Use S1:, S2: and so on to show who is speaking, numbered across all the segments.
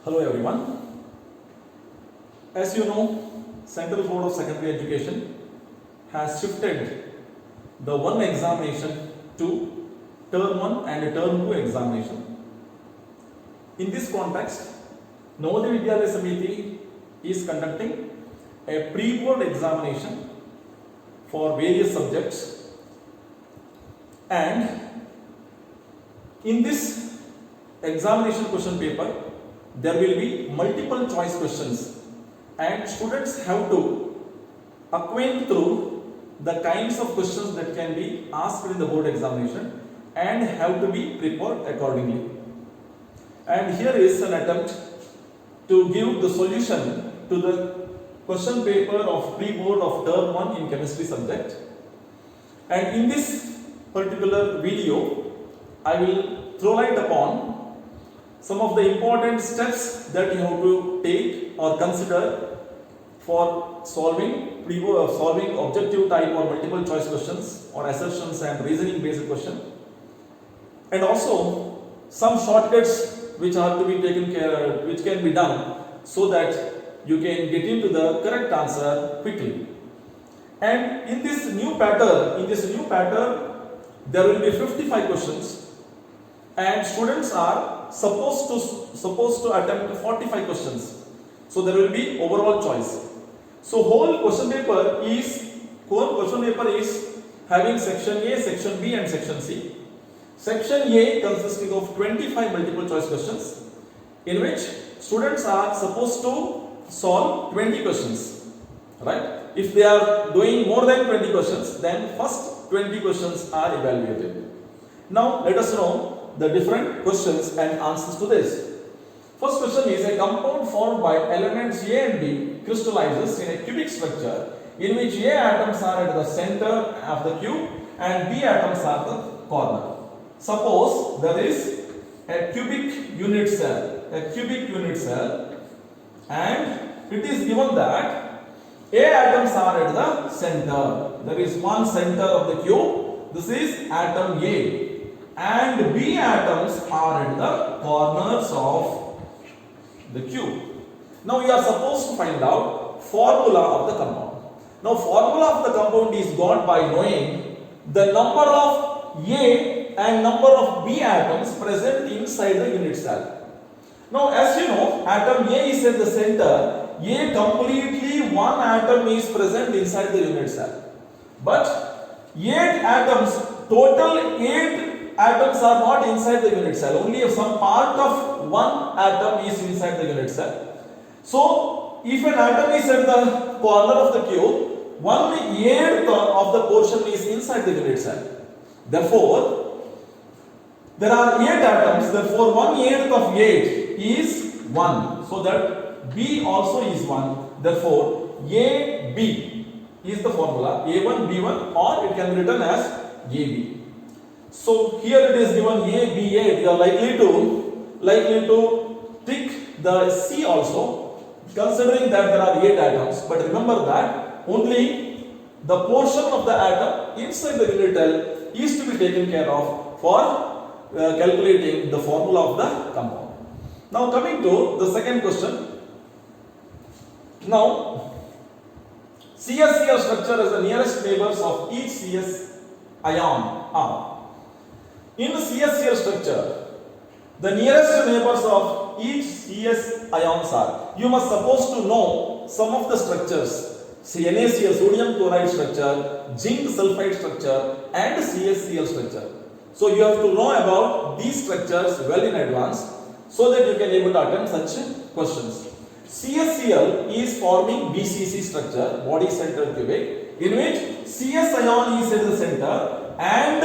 S1: Hello everyone. As you know, Central Board of Secondary Education has shifted the one examination to term 1 and term 2 examination. In this context, Navodaya Vidyalaya Samiti is conducting a pre-board examination for various subjects, and in this examination question paper there will be multiple choice questions, and students have to acquaint through the kinds of questions that can be asked in the board examination and have to be prepared accordingly. And here is an attempt to give the solution to the question paper of pre-board of term 1 in chemistry subject. And in this particular video, I will throw light upon some of the important steps that you have to take or consider for solving objective type or multiple choice questions or assertions and reasoning based question, and also some shortcuts which are to be taken care, which can be done so that you can get into the correct answer quickly. And in this new pattern, there will be 55 questions, and students are supposed to attempt 45 questions. So there will be overall choice. So whole question paper is having section A, section B and section C. Section A consisting of 25 multiple choice questions, in which students are supposed to solve 20 questions, right? If they are doing more than 20 questions, then first 20 questions are evaluated. Now let us know the different questions and answers to this. First question is: a compound formed by elements A and B crystallizes in a cubic structure in which A atoms are at the center of the cube and B atoms are the corner. Suppose there is a cubic unit cell, and it is given that A atoms are at the center. There is one center of the cube. This is atom A. And B atoms are at the corners of the cube. Now you are supposed to find out formula of the compound. Now formula of the compound is got by knowing the number of A and number of B atoms present inside the unit cell. Now as you know, atom A is at the center. A completely one atom is present inside the unit cell. But 8 atoms, total 8 atoms are not inside the unit cell. Only if some part of one atom is inside the unit cell. So if an atom is at the corner of the cube, 1/8 of the portion is inside the unit cell. Therefore, there are 8 atoms. Therefore, 1/8 of 8 is 1. So that B also is 1. Therefore, AB is the formula. A1, B1, or it can be written as AB. So here it is given ABA. You are likely to tick the C also, considering that there are 8 atoms. But remember that only the portion of the atom inside the unit cell is to be taken care of for calculating the formula of the compound. Now coming to the second question. Now CSCl structure is the nearest neighbors of each CS ion are. In the CSCl structure, the nearest neighbors of each CS ions are. You must suppose to know some of the structures. NaCl, sodium chloride structure, zinc sulfide structure, and CSCl structure. So you have to know about these structures well in advance, so that you can able to attempt such questions. CSCl is forming BCC structure, body centered cubic, in which CS ion is at the center and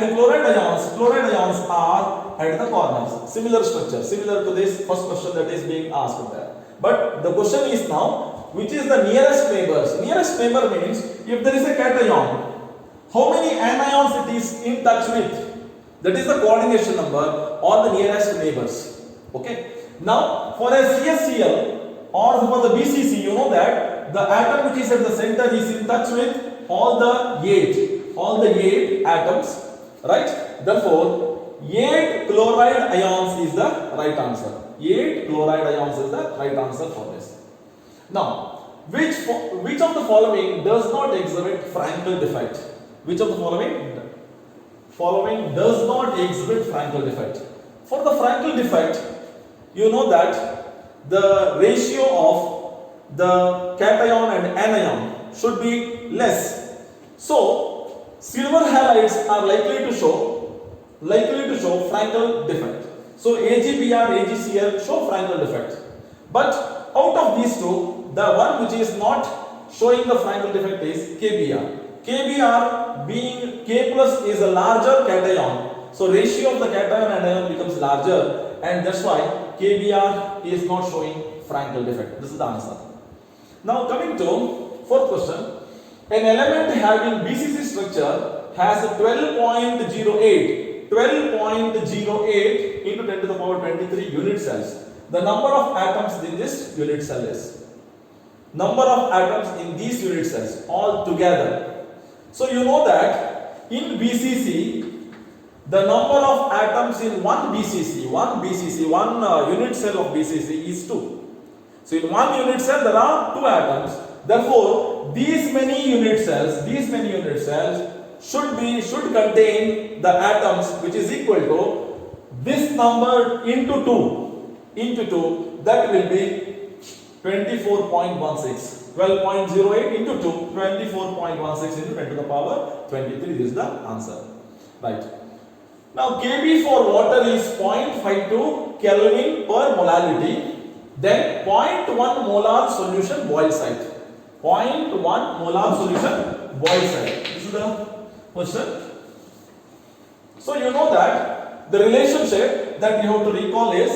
S1: the chloride ions are at the corners. Similar structure, similar to this first question that is being asked there. But the question is now, which is the nearest neighbors? Nearest neighbor means if there is a cation, how many anions it is in touch with? That is the coordination number or the nearest neighbors. Okay. Now for a CSCl or for the BCC, you know that the atom which is at the center is in touch with all the 8 atoms, right? Therefore 8 chloride ions is the right answer. 8 chloride ions is the right answer for this. Now, which of the following does not exhibit Frankel defect? Which of the following does not exhibit Frankel defect? For the Frankel defect, you know that the ratio of the cation and anion should be less. So, silver halides are likely to show Frankel defect. So, AgBr, AgCl show Frankel defect. But out of these two, the one which is not showing the Frankel defect is KBr. KBr being K plus is a larger cation. So, ratio of the cation and anion becomes larger, and that's why KBr is not showing Frankel defect. This is the answer. Now, coming to fourth question. An element having BCC structure has 12.08 into 10 to the power 23 unit cells. The number of atoms in this unit cell is number of atoms in these unit cells all together. So you know that in BCC the number of atoms in one unit cell of BCC is 2. So in one unit cell there are 2 atoms. Therefore, these many unit cells should contain the atoms which is equal to this number into 2, that will be 24.16. 12.08 into 2, 24.16 into 10 to the power 23. This is the answer. Right. Now, Kb for water is 0.52 Kelvin per molarity. Then 0.1 molar solution boil site. 0.1 molar solution boil site. This is the question. So you know that the relationship that you have to recall is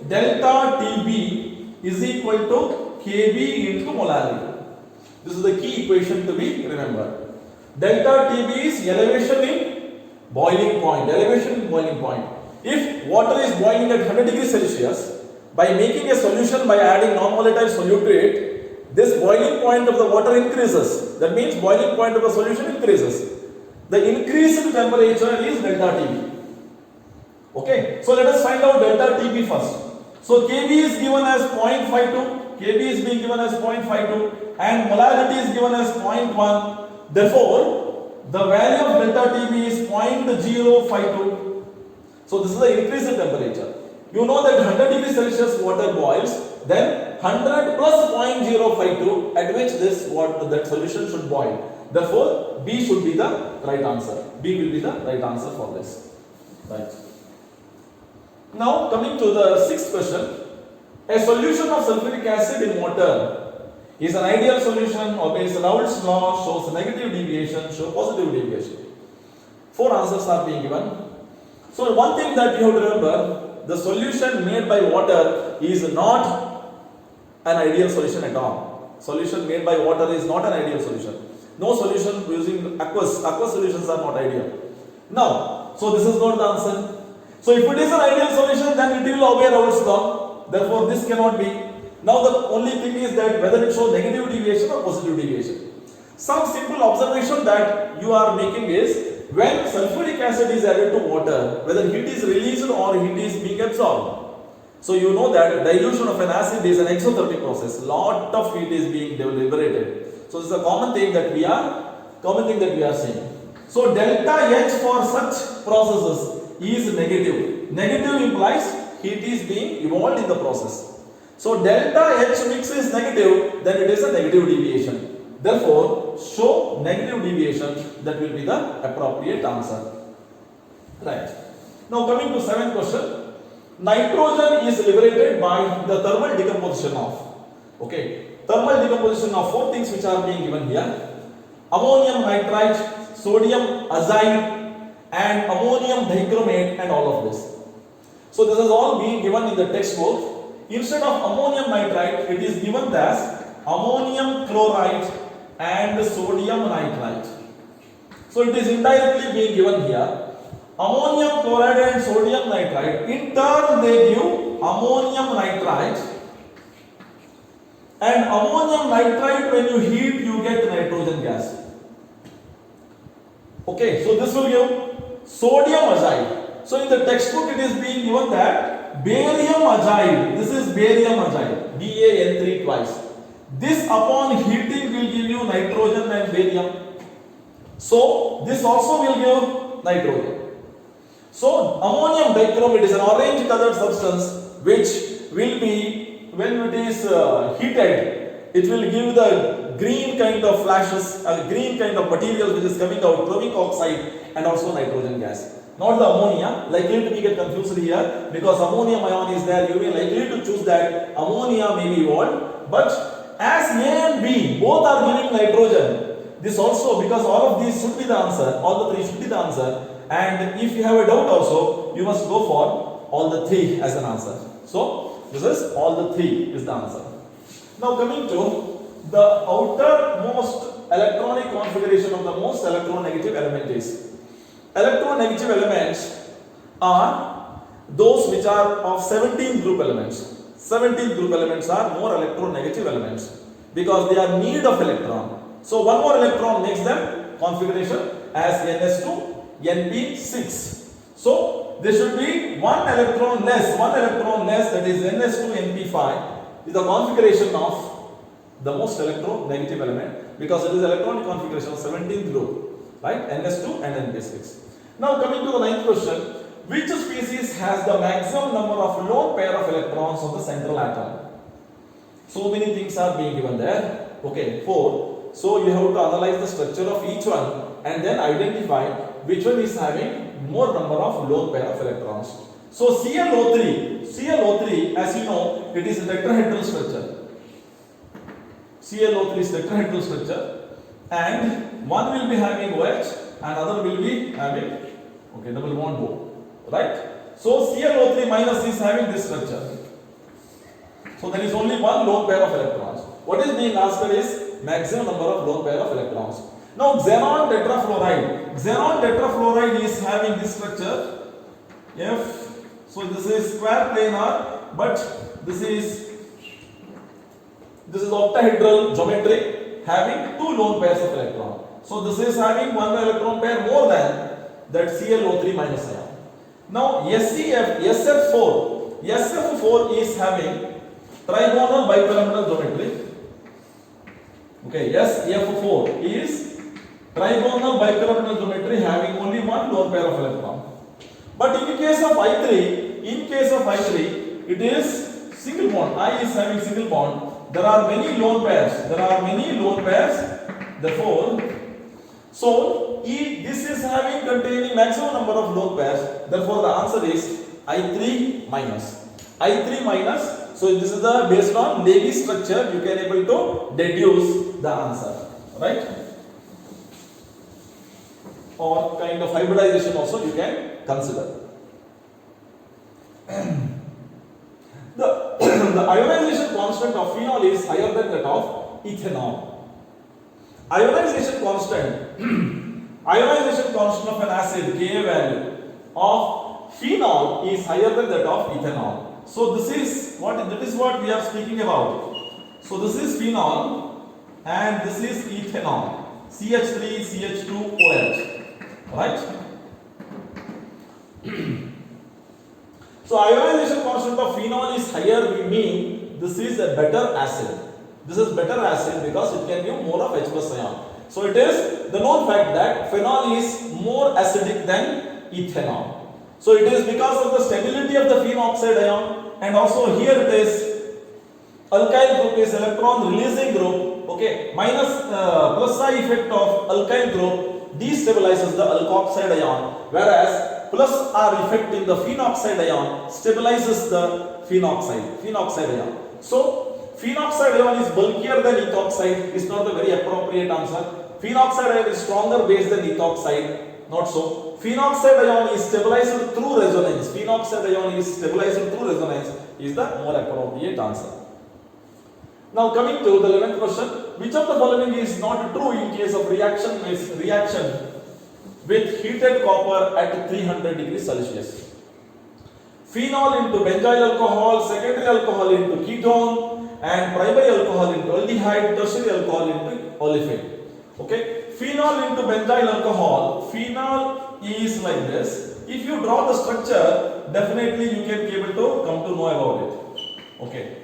S1: delta Tb is equal to Kb into molarity. This is the key equation to be remembered. Delta Tb is elevation in boiling point. If water is boiling at 100 degrees Celsius, by making a solution by adding non-volatile solute to it, this boiling point of the water increases. That means boiling point of the solution increases. The increase in temperature is delta Tb. Okay, so let us find out delta Tb first. So Kb is given as 0.52, Kb is being given as 0.52 and molarity is given as 0.1. Therefore, the value of delta Tb is 0.052. So this is the increase in temperature. You know that 100 degrees Celsius water boils, then 100 plus 0.052 at which that solution should boil. Therefore, B should be the right answer. B will be the right answer for this. Right. Now coming to the sixth question. A solution of sulfuric acid in water is an ideal solution, obeys Raoult's law, shows negative deviation, shows positive deviation. 4 answers are being given. So one thing that you have to remember, the solution made by water is not an ideal solution at all. Solution made by water is not an ideal solution. No solution using aqueous solutions are not ideal. Now, so this is not the answer. So if it is an ideal solution, then it will obey Raoult's law. Therefore, this cannot be. Now the only thing is that whether it shows negative deviation or positive deviation. Some simple observation that you are making is, when sulfuric acid is added to water, whether heat is released or heat is being absorbed. So you know that dilution of an acid is an exothermic process. Lot of heat is being liberated. So this is a common thing that we are seeing. So delta H for such processes is negative. Negative implies heat is being evolved in the process. So delta H mix is negative, then it is a negative deviation. Therefore, show negative deviation, that will be the appropriate answer. Right. Now coming to 7th question. Nitrogen is liberated by the thermal decomposition of. Thermal decomposition of 4 things which are being given here. Ammonium nitrite, sodium azide and ammonium dichromate and all of this. So this is all being given in the textbook. Instead of ammonium nitrite, it is given as ammonium chloride and sodium nitrite. So it is indirectly being given here. Ammonium chloride and sodium nitrite, in turn they give ammonium nitrite, and ammonium nitrite, when you heat you get nitrogen gas. Okay, so this will give sodium azide. So in the textbook it is being given that barium azide. This is barium azide. BaN3 twice. This upon heating will give you nitrogen and barium. So this also will give nitrogen. So ammonium dichromate is an orange colored substance which will be, when it is heated, it will give the green kind of flashes, green kind of material which is coming out, chromic oxide and also nitrogen gas. Not the ammonia, likely to be get confused here because ammonium ion is there, you may likely to choose that ammonia may be evolved, but as A and B both are giving nitrogen, this also, because all of these should be the answer, all the three should be the answer, and if you have a doubt also, you must go for all the three as an answer. So this is all the three is the answer. Now coming to the outermost electronic configuration of the most electronegative element is, electronegative elements are those which are of 17 group elements. 17 group elements are more electronegative elements because they are need of electron. So one more electron makes them configuration as Ns2, Np6. So there should be one electron less, that is Ns2, Np5 is the configuration of the most electronegative element because it is electronic configuration of 17th group, right? Ns2 and Np6. Now coming to the ninth question, which species has the maximum number of lone pair of electrons on the central atom? So many things are being given there. Okay, 4. So you have to analyze the structure of each one and then identify which one is having more number of lone pair of electrons. So ClO3 as you know, it is a tetrahedral structure. ClO3 is tetrahedral structure and one will be having OH and other will be having double bond O, right? So ClO3 minus is having this structure. So there is only one lone pair of electrons. What is being asked is maximum number of lone pair of electrons. Now xenon tetrafluoride is having this structure F. So this is square planar, but this is octahedral geometry having two lone pairs of electrons. So this is having one electron pair more than that ClO3 minus ion. Now SF4 is having trigonal bipyramidal geometry. Okay, SF4 is trigonal bipyramidal geometry having only one lone pair of electron. But in case of I3, it is single bond. I is having single bond. There are many lone pairs. Therefore, so this is having containing maximum number of lone pairs. Therefore, the answer is I3 minus. So this is the based on Levy structure. You can able to deduce the answer, right? Or kind of hybridization also you can consider. The ionization constant of phenol is higher than that of ethanol. Ionization constant of an acid Ka value of phenol is higher than that of ethanol. So that is what we are speaking about. So this is phenol and this is ethanol. CH3, CH2, OH, right? So ionization constant of phenol is higher, we mean this is a better acid. This is better acid because it can give more of H plus ion. So it is the known fact that phenol is more acidic than ethanol. So it is because of the stability of the phenoxide ion, and also here it is alkyl group is electron releasing group. Okay, minus plus I effect of alkyl group destabilizes the alkoxide ion, whereas plus R effect in the phenoxide ion stabilizes the phenoxide ion. So phenoxide ion is bulkier than ethoxide is not a very appropriate answer. Phenoxide ion is stronger base than ethoxide. Not so. Phenoxide ion is stabilized through resonance. Is the more appropriate answer. Now coming to the 11th question, which of the following is not true in case of reaction with heated copper at 300 degrees Celsius? Phenol into benzyl alcohol, secondary alcohol into ketone, and primary alcohol into aldehyde, tertiary alcohol into olefin. Okay, phenol into benzyl alcohol. Phenol is like this. If you draw the structure, definitely you can be able to come to know about it. Okay.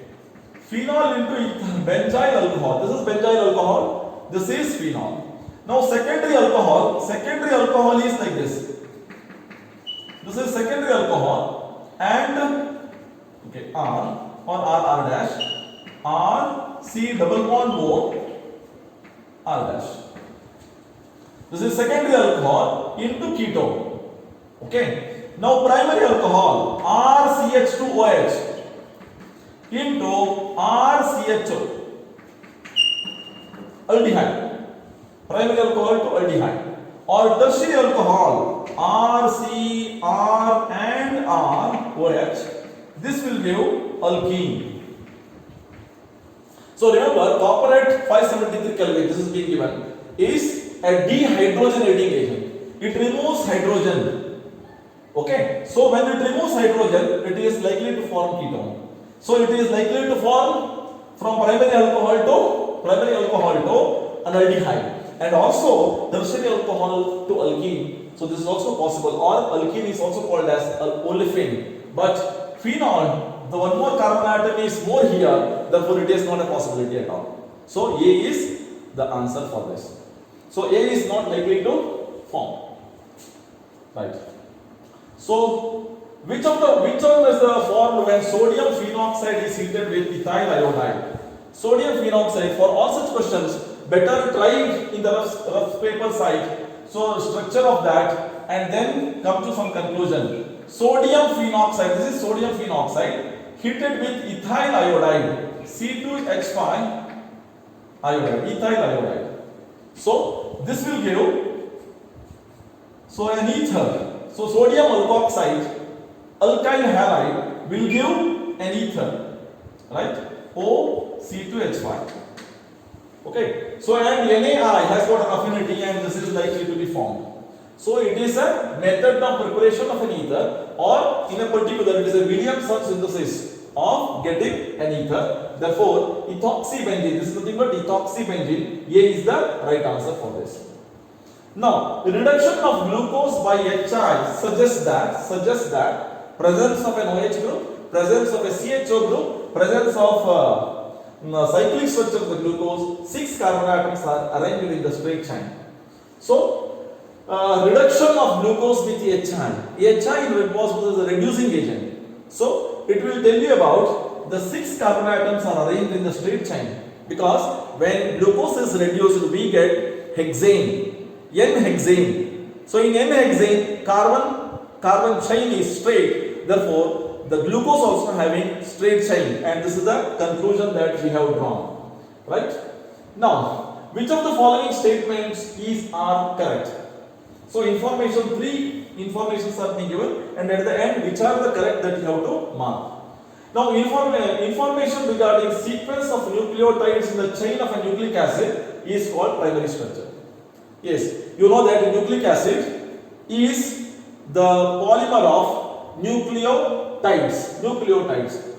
S1: Phenol into benzyl alcohol. This is benzyl alcohol. This is phenol. Now secondary alcohol. Secondary alcohol is like this. This is secondary alcohol and okay R or R dash R C double bond O R dash. This is secondary alcohol into ketone. Okay. Now primary alcohol RCH2OH into RCHO aldehyde. Primary alcohol to aldehyde. Or tertiary alcohol RC, R and R OH. This will give alkene. So remember, copper at 573 Kelvin, this is being given, is a dehydrogenating agent. It removes hydrogen. Okay. So when it removes hydrogen, it is likely to form ketone. So it is likely to form from primary alcohol to an aldehyde. And also tertiary alcohol to alkene. So this is also possible. Or alkene is also called as olefin. But phenol, the one more carbon atom is more here, therefore it is not a possibility at all. So A is the answer for this. So A is not likely to form. Right. So which one is the formed when sodium phenoxide is heated with ethyl iodide? Sodium phenoxide, for all such questions, better try it in the rough paper side. So structure of that and then come to some conclusion. Sodium phenoxide, this is sodium phenoxide heated with ethyl iodide, C2H5 iodide, ethyl iodide. So this will give, so an ether. So sodium alkoxide, alkyl halide will give an ether, right? OC2H5. Okay. So and NaI has got an affinity and this is likely to be formed. So it is a method of preparation of an ether, or in a particular it is a Williamson synthesis of getting an ether. Therefore, ethoxybenzene, this is nothing but ethoxybenzene. A is the right answer for this. Now, the reduction of glucose by HI suggests that presence of an OH group, presence of a CHO group, presence of cyclic structure of the glucose, 6 carbon atoms are arranged in the straight chain. So, reduction of glucose with HI. HI in red phosphorus is a reducing agent. So, it will tell you about the 6 carbon atoms are arranged in the straight chain, because when glucose is reduced, we get hexane. N-hexane. So in N-hexane, carbon chain is straight. Therefore, the glucose also having straight chain, and this is the conclusion that we have drawn. Right? Now, which of the following statements are correct? So information 3 informations are being given, and at the end, which are the correct that you have to mark. Now, information regarding sequence of nucleotides in the chain of a nucleic acid is called primary structure. Yes, you know that nucleic acid is the polymer of nucleotides.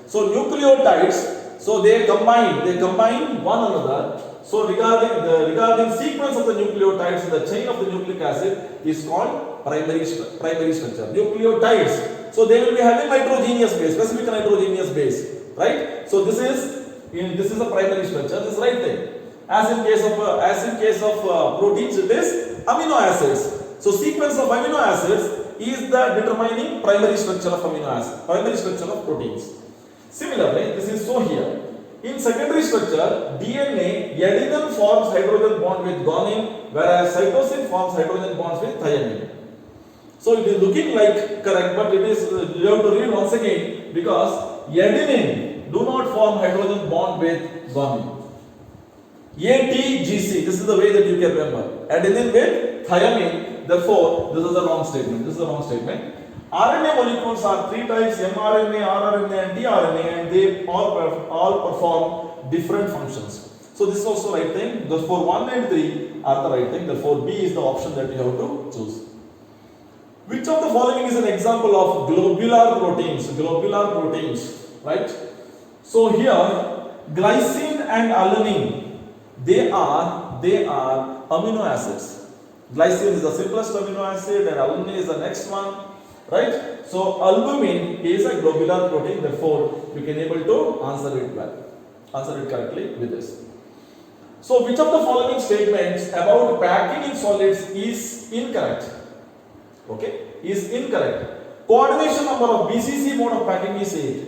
S1: So nucleotides, so they combine one another. So regarding sequence of the nucleotides in the chain of the nucleic acid is called primary structure. Nucleotides, so they will be having nitrogenous base, specific nitrogenous base, right? So this is a primary structure. This is right thing. As in case of proteins, it is amino acids. So sequence of amino acids is the determining primary structure of amino acid, primary structure of proteins. Similarly, this is so here. In secondary structure, DNA, adenine forms hydrogen bond with guanine, whereas cytosine forms hydrogen bonds with thymine. So it is looking like correct, but it is, you have to read once again, because adenine do not form hydrogen bond with guanine. ATGC, this is the way that you can remember. Adenine with thymine, therefore this is the wrong statement. RNA molecules are 3 types: mRNA, rRNA and tRNA, and they all perform different functions. So this is also right thing. Therefore 1 and 3 are the right thing. Therefore B is the option that you have to choose. Which of the following is an example of globular proteins? Globular proteins, right? So here glycine and alanine, they are amino acids. Glycine is the simplest amino acid and alanine is the next one. right? So albumin is a globular protein, therefore you can able to answer it well, answer it correctly with this. So which of the following statements about packing in solids is incorrect? Okay, is incorrect. Coordination number of BCC mode of packing is 8.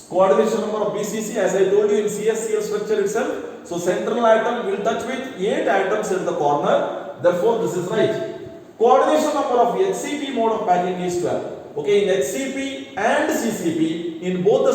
S1: Coordination number of BCC, as I told you in CSCl structure itself. So central atom will touch with 8 atoms at the corner. Therefore, this is right. Coordination number of HCP mode of packing is 12. Okay, in HCP and CCP, in both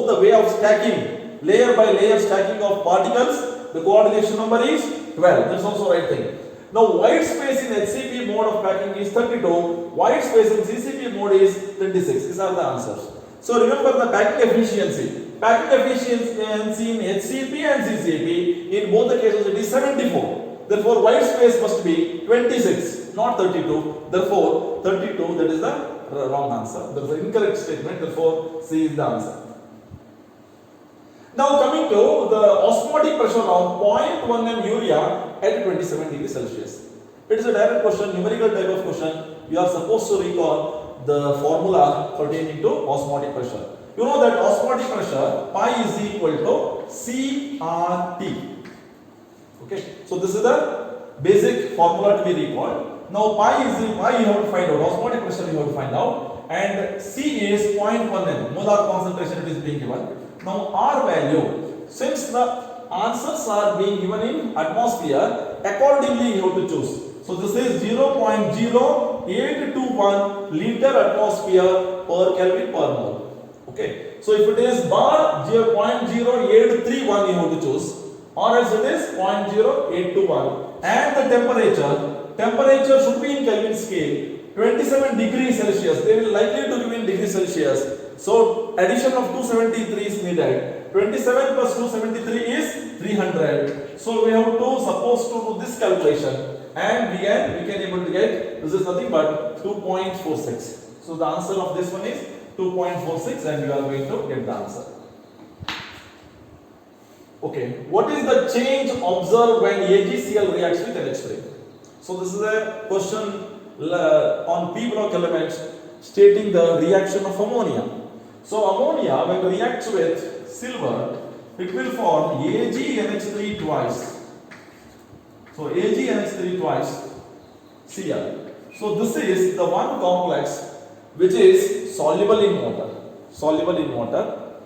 S1: the way of stacking, layer by layer stacking of particles, the coordination number is 12. That's also right thing. Now, white space in HCP mode of packing is 32. White space in CCP mode is 26. These are the answers. So remember the packing efficiency. Packing efficiency in HCP and CCP, in both the cases it is 74. Therefore, white space must be 26, not 32. Therefore, 32, that is the wrong answer. That is the incorrect statement. Therefore, C is the answer. Now coming to the osmotic pressure of 0.1 m urea at 27 degrees Celsius. It is a direct question, numerical type of question. You are supposed to recall the formula pertaining to osmotic pressure. You know that osmotic pressure pi is equal to CRT. Okay, so this is the basic formula to be recalled. Now pi you have to find out, osmotic pressure you have to find out, and C is 0.1 m, molar concentration it is being given. Now R value, since the answers are being given in atmosphere, accordingly you have to choose. So this is 0.0821 liter atmosphere per Kelvin per mole. Okay, so if it is bar 0.0831 you have to choose, or else it is 0.0821, and the temperature should be in Kelvin scale, 27 degrees Celsius. They will likely to give in degrees Celsius. So addition of 273 is needed. 27 plus 273 is 300. So we have to suppose to do this calculation, and we can able to get, this is nothing but 2.46. So the answer of this one is 2.46, and you are going to get the answer. Okay, what is the change observed when AgCl reacts with NH3? So this is a question on P block elements stating the reaction of ammonia. So ammonia, when reacts with silver, it will form AgNH3 twice. So AgNH3 twice Cl. So this is the one complex which is soluble in water.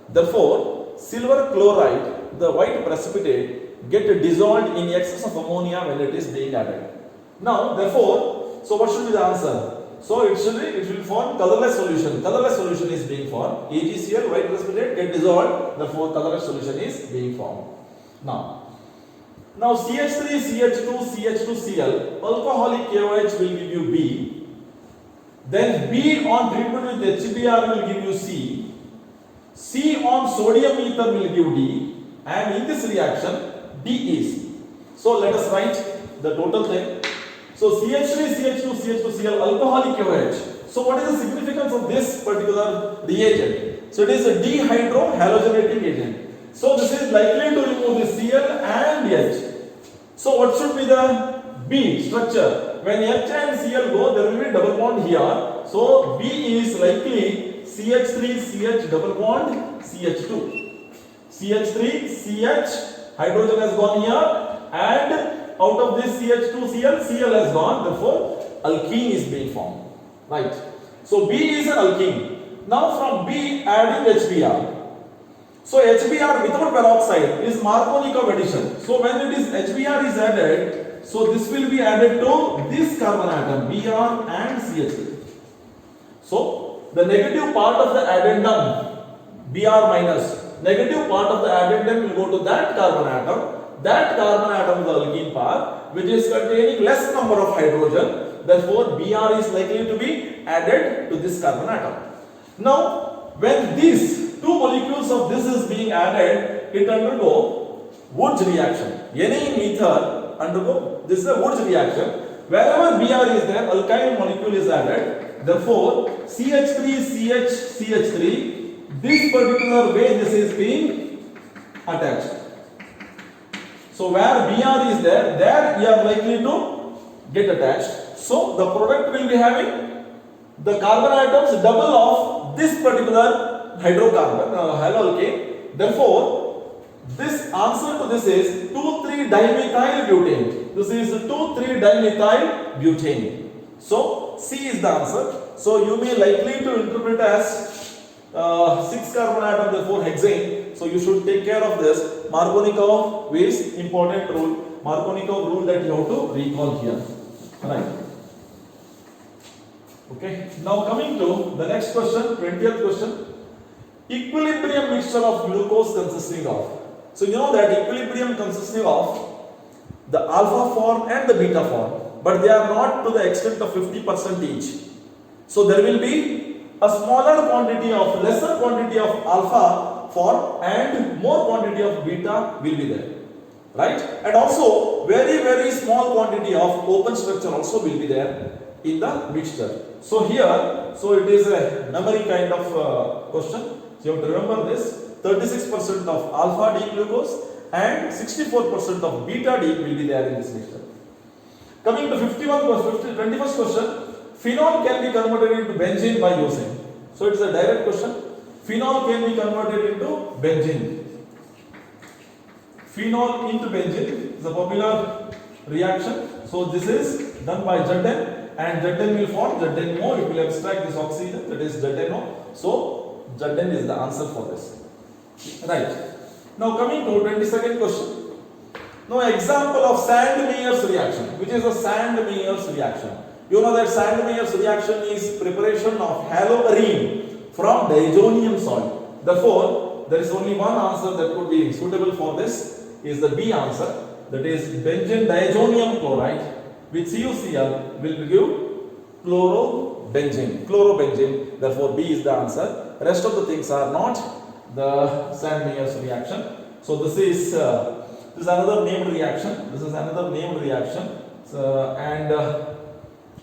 S1: Therefore, silver chloride, the white precipitate, get dissolved in excess of ammonia when it is being added. Now, therefore, so what should be the answer? So it will form colorless solution. Colorless solution is being formed. AgCl, white precipitate, get dissolved. Therefore, colorless solution is being formed. Now CH3, CH2, CH2Cl, alcoholic KOH will give you B. Then B on treatment with HBr will give you C. C on sodium ether will give D. And in this reaction, D is. So let us write the total thing. So CH3, CH2, CH2Cl, alcoholic KOH. So what is the significance of this particular reagent? So it is a dehydrohalogenating agent. So this is likely to remove the Cl and H. So what should be the B structure? When H and Cl go, there will be double bond here. So B is likely CH3, CH double bond, CH2. CH3, CH, hydrogen has gone here, and out of this CH2Cl, Cl has gone, therefore alkene is being formed. Right. So B is an alkene. Now from B adding HBr. So HBr without peroxide is Markovnikov addition. So when it is HBr is added, so this will be added to this carbon atom, Br and CH3. So the negative part of the addendum, Br minus, negative part of the addendum will go to that carbon atom. That carbon atom is the alkene part, which is containing less number of hydrogen. Therefore, Br is likely to be added to this carbon atom. Now, when these two molecules of this is being added, it undergo Wurtz reaction. Any ether undergo, this is a Wurtz reaction. Wherever Br is there, alkyl molecule is added. Therefore, CH3, CH, CH3, this particular way this is being attached. So where Br is there you are likely to get attached. So the product will be having the carbon atoms double of this particular hydrocarbon, haloalkane. Therefore, this answer to this is 2,3-dimethyl butane. This is 2,3-dimethyl butane. So, C is the answer. So, you may likely to interpret as 6 carbon atom, therefore hexane. So, you should take care of this. Markovnikov is important rule. Markovnikov rule that you have to recall here. Right. Okay. Now coming to the next question, 20th question. Equilibrium mixture of glucose consisting of. So you know that equilibrium consisting of the alpha form and the beta form, but they are not to the extent of 50% each. So there will be a smaller quantity of, lesser quantity of alpha form and more quantity of beta will be there. Right? And also very small quantity of open structure also will be there in the mixture. So here, so it is a memory kind of question. So you have to remember this. 36% of alpha D glucose and 64% of beta D will be there in this mixture. Coming to 21st question. Phenol can be converted into benzene by using. So it's a direct question. Phenol can be converted into benzene. Phenol into benzene is a popular reaction. So this is done by Zn, and Zn will form ZnO. It will extract this oxygen, that is ZnO. So Zn is the answer for this. Right. Now coming to 22nd question. Now example of Sand-Meyer's reaction. Which is a Sand-Meyer's reaction? You know that Sand-Meyer's reaction is preparation of haloarine from diazonium salt. Therefore, there is only one answer that could be suitable for this. Is the B answer, that is benzene diazonium chloride with CuCl will give chlorobenzene. Therefore, B is the answer. Rest of the things are not the Sand-Meyer's reaction. So this is another named reaction. This is another named reaction. So, and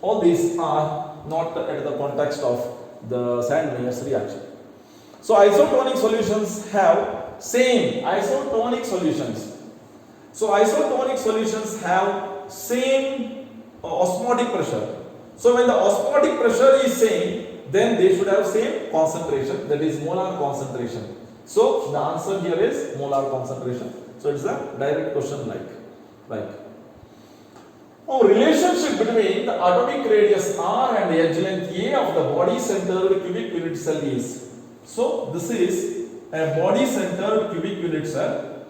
S1: all these are not at the context of the Sand-Meyer's reaction. So isotonic solutions have same isotonic solutions. So isotonic solutions have same osmotic pressure. So when the osmotic pressure is same, then they should have same concentration, that is molar concentration. So the answer here is molar concentration. So it's a direct question like. Now relationship between the atomic radius r and edge length a of the body centered cubic unit cell is. So this is a body centered cubic unit cell.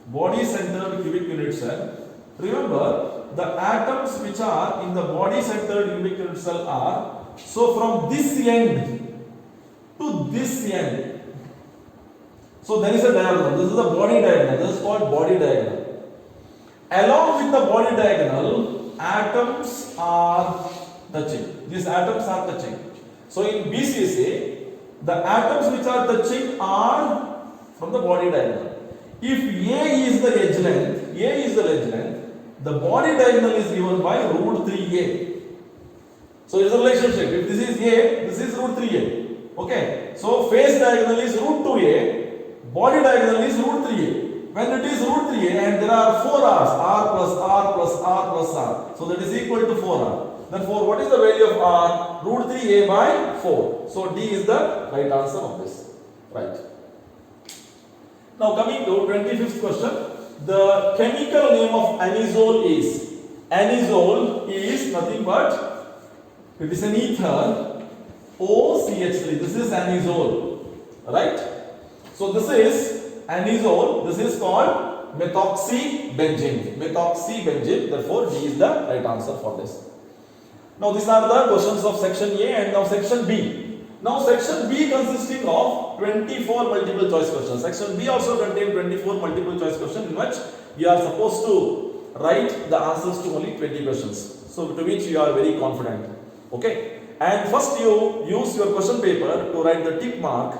S1: Body centered cubic unit cell. Remember, the atoms which are in the body centered cubic unit cell are, so from this end to this end. So there is a diagonal. This is the body diagonal. This is called body diagonal. Along with the body diagonal, atoms are touching. These atoms are touching. So in BCSA, the atoms which are touching are from the body diagonal. If A is the edge length, the body diagonal is given by root 3A. So it's a relationship. If this is A, this is root 3A. Okay. So face diagonal is root 2A, body diagonal is root 3A. When it is root 3A and there are 4 R's, R plus R plus R plus R. So that is equal to 4R. Therefore, what is the value of R? Root 3A by 4. So D is the right answer of this. Right. Now coming to 25th question. The chemical name of anisole is nothing but, it is an ether, OCH3. This is anisole. Right. So this is anisole. This is called methoxybenzene. Therefore, D is the right answer for this. Now these are the questions of section A, and now section B. Now section B consisting of 24 multiple choice questions. Section B also contains 24 multiple choice questions in which you are supposed to write the answers to only 20 questions. So to which you are very confident. Okay. And first you use your question paper to write the tick mark,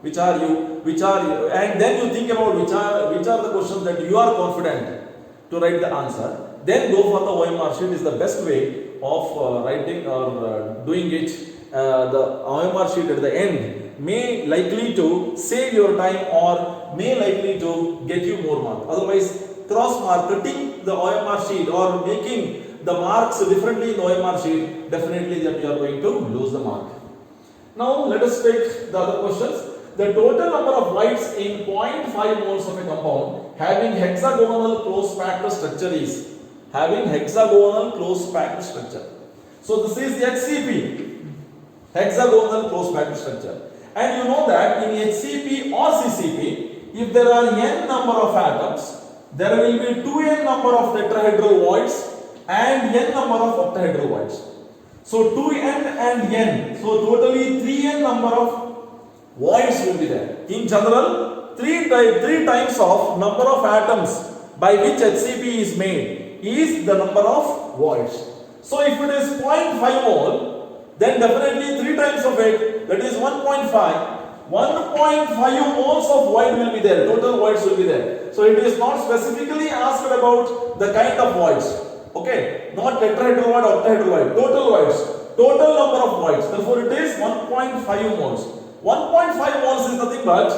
S1: and then you think about which are the questions that you are confident to write the answer. Then go for the OMR sheet is the best way of writing or doing it. The OMR sheet at the end may likely to save your time or may likely to get you more mark. Otherwise, cross marketing the OMR sheet or making the marks differently in the OMR sheet, definitely that you are going to lose the mark. Now let us take the other questions. The total number of whites in 0.5 moles of a compound having hexagonal close packed structure is So this is HCP, hexagonal close packed structure. And you know that in HCP or CCP, if there are n number of atoms, there will be 2n number of tetrahedral voids and n number of octahedral voids. So 2n and n, so totally 3n number of voids will be there. In general, three times of number of atoms by which HCP is made is the number of voids. So if it is 0.5 mole, then definitely 3 times of it, that is 1.5. 1.5 moles of void will be there, total voids will be there. So it is not specifically asked about the kind of voids. Okay, not tetrahedral void, octahedral void, total voids, total number of voids. Therefore it is 1.5 moles. 1.5 moles is nothing but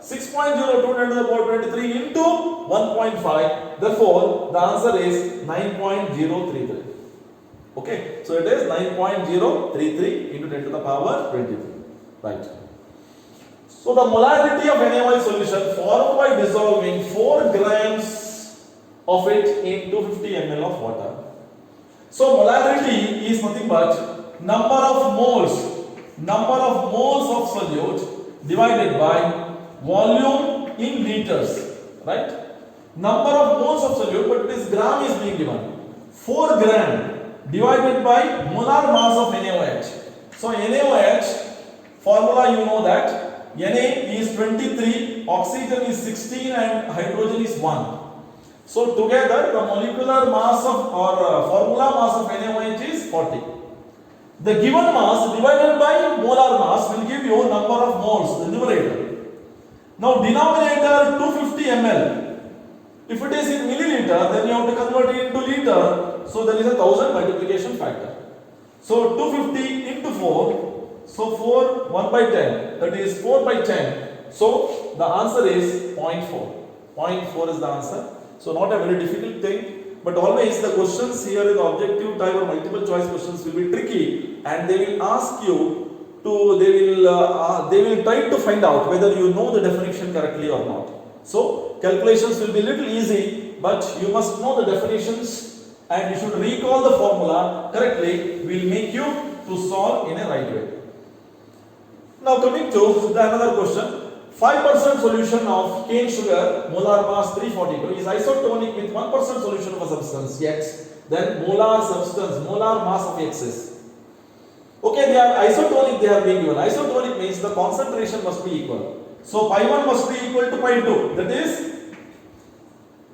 S1: 6.02 10 to the power 23 into 1.5. Therefore, the answer is 9.033. Okay, so it is 9.033 into 10 to the power 23. Right. So the molarity of NaOH solution formed by dissolving 4 grams of it in 250 ml of water. So molarity is nothing but number of moles of solute divided by volume in liters, right? Number of moles of solute, but this gram is being given. 4 gram divided by molar mass of NaOH. So NaOH formula you know that Na is 23, oxygen is 16 and hydrogen is 1. So together the molecular mass of formula mass of NaOH is 40. The given mass divided by molar mass will give you number of moles, the numerator. Now denominator 250 ml. If it is in milliliter, then you have to convert it into liter. So there is a 1000 multiplication factor. So 250 into 4. So 4 1 by 10. That is 4 by 10. So the answer is 0.4. 0.4 is the answer. So not a very difficult thing. But always the questions here in the objective type or multiple choice questions will be tricky, and they will ask you to, they will try to find out whether you know the definition correctly or not. So calculations will be little easy, but you must know the definitions and you should recall the formula correctly. Will make you to solve in a right way. Now coming to the another question. 5% solution of cane sugar, molar mass 342, is isotonic with 1% solution of a substance X, then molar mass of X is. Okay, they are isotonic, they are being given. Isotonic means the concentration must be equal. So pi 1 must be equal to pi 2. That is,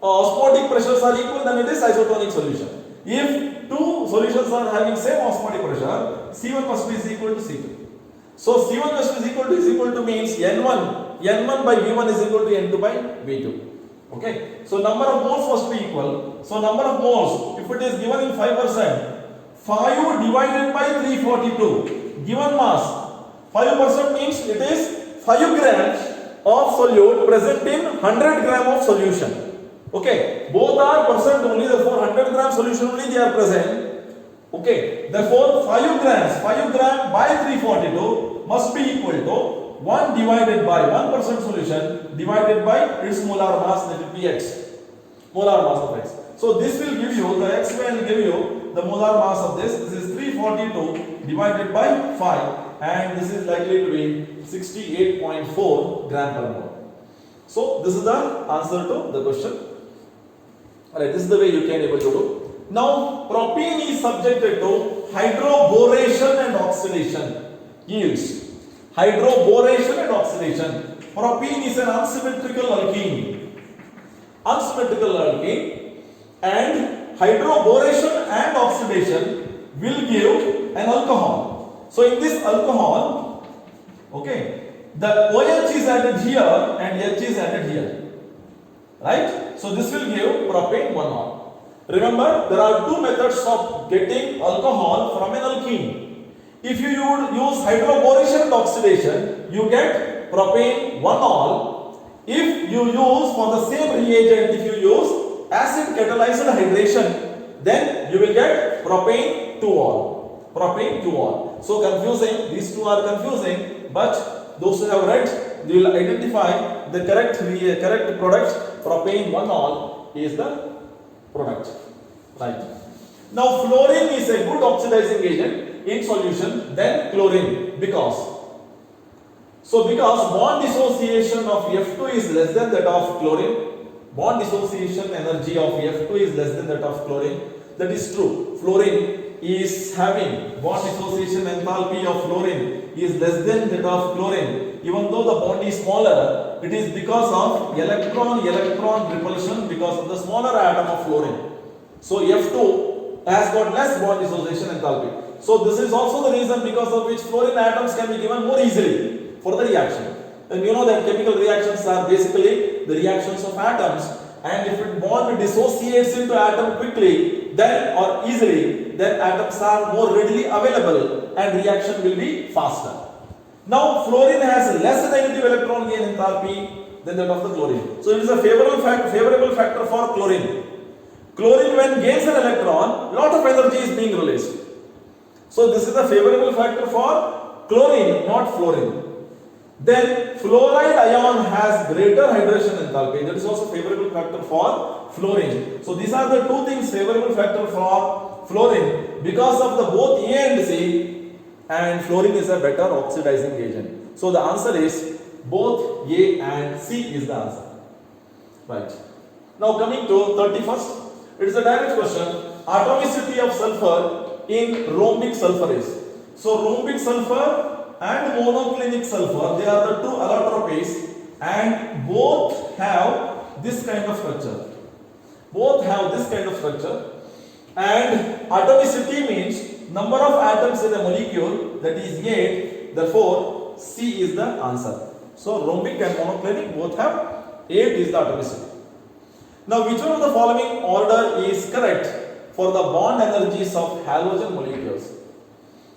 S1: osmotic pressures are equal, then it is isotonic solution. If two solutions are having same osmotic pressure, C1 must be equal to C2. So C1 must be equal to means N1 by V1 is equal to N2 by V2. Okay. So number of moles must be equal. So number of moles, if it is given in 5%, 5 divided by 342, given mass, 5% means it is 5 grams of solute present in 100 gram of solution. Okay. Both are percent only, therefore 100 gram solution only they are present. Okay, therefore 5 gram by 342 must be equal to 1 divided by 1% solution divided by its molar mass, that will be X. Molar mass of X. So this will give you, the X will give you the molar mass of this. This is 342 divided by 5 and this is likely to be 68.4 gram per mole. So this is the answer to the question. Alright, this is the way you can able to do. Now, propene is subjected to hydroboration and oxidation yields. Hydroboration and oxidation. Propene is an unsymmetrical alkene. And hydroboration and oxidation will give an alcohol. So, in this alcohol, okay, the OH is added here and H is added here. Right? So, this will give propane 1-ol. Remember, there are two methods of getting alcohol from an alkene. If you use hydroboration and oxidation, you get propane 1-ol. If you use for the same reagent, if you use acid catalyzed hydration, then you will get propane 2-ol. Propane 2-ol. So confusing, these two are confusing, but those who have read, they will identify the correct product. Propane 1-ol is the product. Right. Now fluorine is a good oxidizing agent in solution than chlorine because bond dissociation of F2 is less than that of chlorine. Bond dissociation energy of F2 is less than that of chlorine. That is true. Fluorine is having bond dissociation enthalpy of fluorine is less than that of chlorine. Even though the bond is smaller, it is because of electron repulsion because of the smaller atom of fluorine. So F2 has got less bond dissociation enthalpy. So this is also the reason because of which fluorine atoms can be given more easily for the reaction. And you know that chemical reactions are basically the reactions of atoms, and if it bond dissociates into atom quickly then or easily, then atoms are more readily available and reaction will be faster. Now fluorine has less negative electron gain enthalpy than that of the chlorine. So it is a favorable factor for chlorine. Chlorine when gains an electron, lot of energy is being released. So this is a favorable factor for chlorine, not fluorine. Then fluoride ion has greater hydration enthalpy. That is also favorable factor for fluorine. So these are the two things favorable factor for fluorine because of the both A and C, and fluorine is a better oxidizing agent. So the answer is both A and C is the answer. Right. Now coming to 31st, it is a direct question. Atomicity of sulfur in rhombic sulfur is. So rhombic sulfur and monoclinic sulfur, they are the two allotropies and both have this kind of structure. Both have this kind of structure, and atomicity means number of atoms in a molecule, that is 8, therefore C is the answer. So rhombic and monoclinic both have 8 is the atomicity. Now which one of the following order is correct for the bond energies of halogen molecules?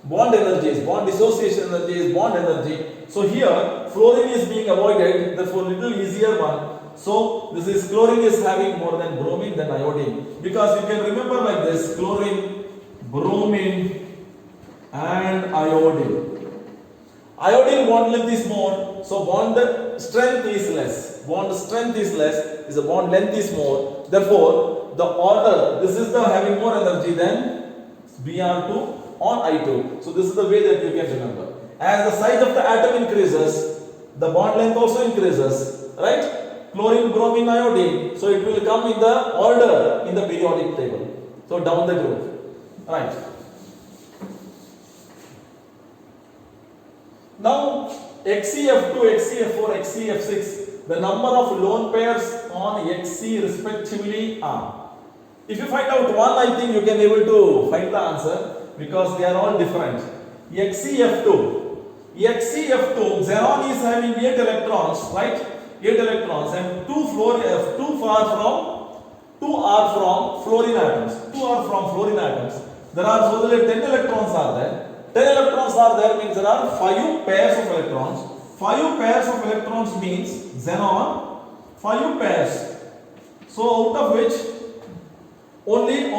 S1: Bond energies, bond dissociation energy is bond energy. So here fluorine is being avoided, therefore little easier one. So this is chlorine is having more than bromine than iodine, because you can remember like this: chlorine, bromine and iodine. Iodine bond length is more, so bond strength is less. Bond strength is less, is a bond length is more. Therefore the order, this is the having more energy than Br2 on I2. So this is the way that you can remember. As the size of the atom increases, the bond length also increases, right? Chlorine, bromine, iodine. So it will come in the order in the periodic table. So down the group, right? Now XeF2, XeF4, XeF6, the number of lone pairs on Xe respectively are. If you find out one, I think you can able to find the answer, because they are all different. XeF2, xenon is having 8 electrons, right? 8 electrons, and 2 are from fluorine atoms. 2 are from fluorine atoms. There are totally 10 electrons are there. 10 electrons are there means there are 5 pairs of electrons. 5 pairs of electrons means xenon 5 pairs. So out of which only 2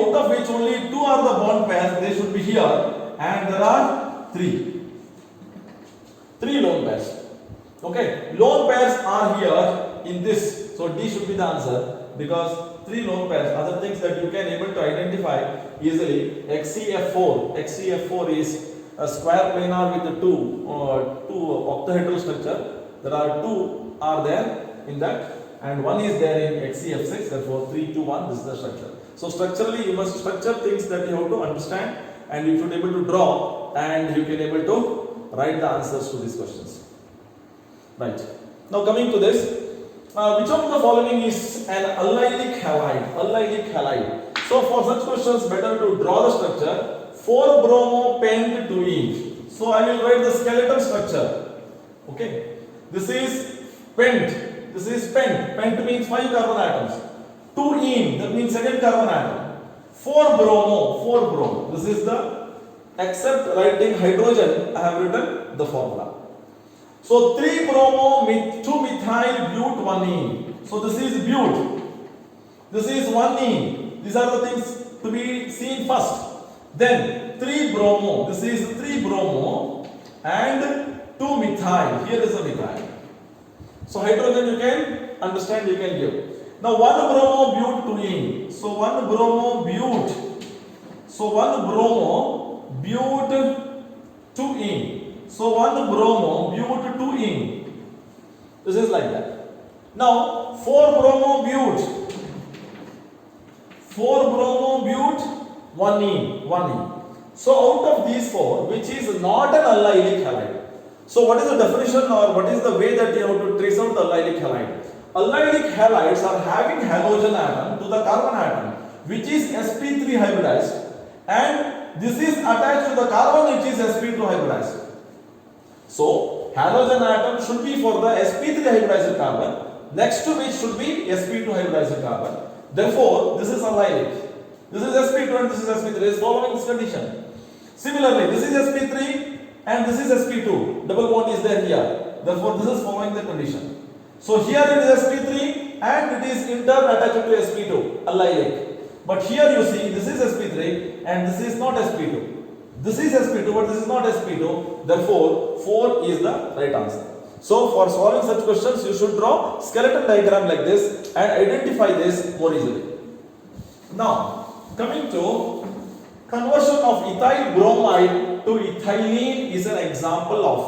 S1: are the bond pairs, they should be here, and there are 3 lone pairs. Okay, lone pairs are here in this, so D should be the answer, because 3 lone pairs. Other things that you can able to identify easily: XeF4 is a square planar with the two octahedral structure. There are 2 are there in that, and 1 is there in XeF6. Therefore 3, 2, 1, this is the structure. So structurally you must structure things that you have to understand, and you should able to draw, and you can able to write the answers to these questions. Right. Now coming to this, which one of the following is an allylic halide? Allylic halide. So for such questions, better to draw the structure. 4-bromo-pent 2-ene. So I will write the skeleton structure. Okay. This is pent. This is pent. Pent means 5 carbon atoms. 2-ene, that means second carbon atom. 4-bromo. This is the, except writing hydrogen, I have written the formula. So 3-bromo, 2-methyl but 1-ene. So this is but. This is 1-ene. These are the things to be seen first. Then 3 bromo. This is 3 bromo and 2 methyl. Here is a methyl. So hydrogen you can understand, you can give. Now 1 bromo bute 2ene. So 1 bromo bute. So 1 bromo bute 2ene. So 1 bromo bute 2ene. This is like that. Now 4 bromo bute. 4 bromo bute 1ene. 1ene. So out of these 4, which is not an allylic halide. So what is the definition, or what is the way that you have to trace out the allylic halide? Allylic halides are having halogen atom to the carbon atom, which is sp3 hybridized, and this is attached to the carbon, which is sp2 hybridized. So halogen atom should be for the sp3 hybridized carbon, next to which should be sp2 hybridized carbon. Therefore, this is allylic. This is sp2 and this is sp3. Is following this condition. Similarly, this is sp3 and this is sp2. Double bond is there here. Therefore, this is following the condition. So here it is sp3 and it is in turn attached to sp2, allylic. But here you see this is sp3 and this is not sp2. This is sp2 but this is not sp2. Therefore, 4 is the right answer. So for solving such questions, you should draw skeleton diagram like this and identify this more easily. Now, coming to conversion of ethyl bromide to ethylene is an example of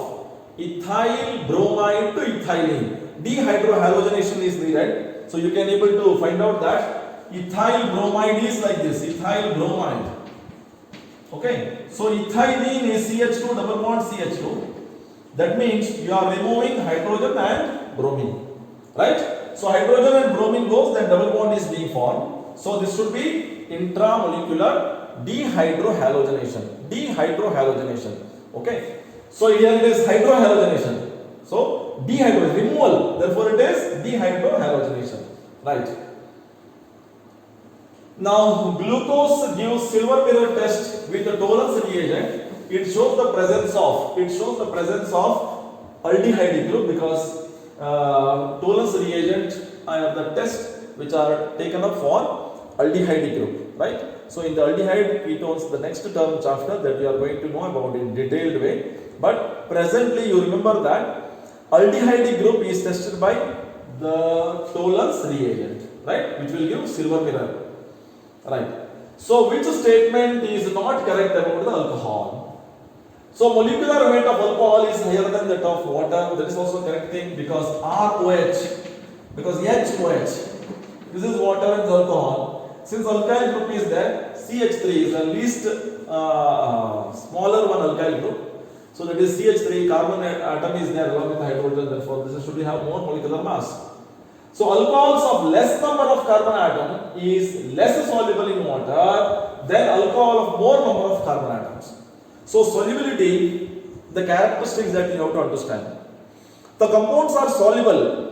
S1: ethyl bromide to ethylene. Dehydrohalogenation is needed. So you can able to find out that ethyl bromide is like this. Ethyl bromide. Okay. So ethylene is CH2 double bond CH2. That means you are removing hydrogen and bromine. Right? So hydrogen and bromine goes, then double bond is being formed. So this should be intramolecular dehydrohalogenation. Dehydrohalogenation. Okay. So here it is hydrohalogenation. So dehydrogenation, removal. Therefore it is dehydrohalogenation. Right. Now glucose gives silver mirror test with the Tollens reagent. It shows the presence of aldehyde group because Tollens reagent are the tests which are taken up for aldehyde group, right? So in the aldehyde ketones, the next term chapter that we are going to know about in detailed way. But presently you remember that aldehyde group is tested by the Tollens reagent, right? Which will give silver mirror, right? So which statement is not correct about the alcohol? So molecular weight of alcohol is higher than that of water. That is also correct thing because ROH, because HOH. This is water and alcohol. Since alkyl group is there, CH3 is the least smaller one alkyl group. So that is CH3, carbon atom is there along with the hydrogen. Therefore, this should have more molecular mass. So alcohols of less number of carbon atom is less soluble in water than alcohol of more number of carbon atoms. So solubility, the characteristics that you have to understand. The compounds are soluble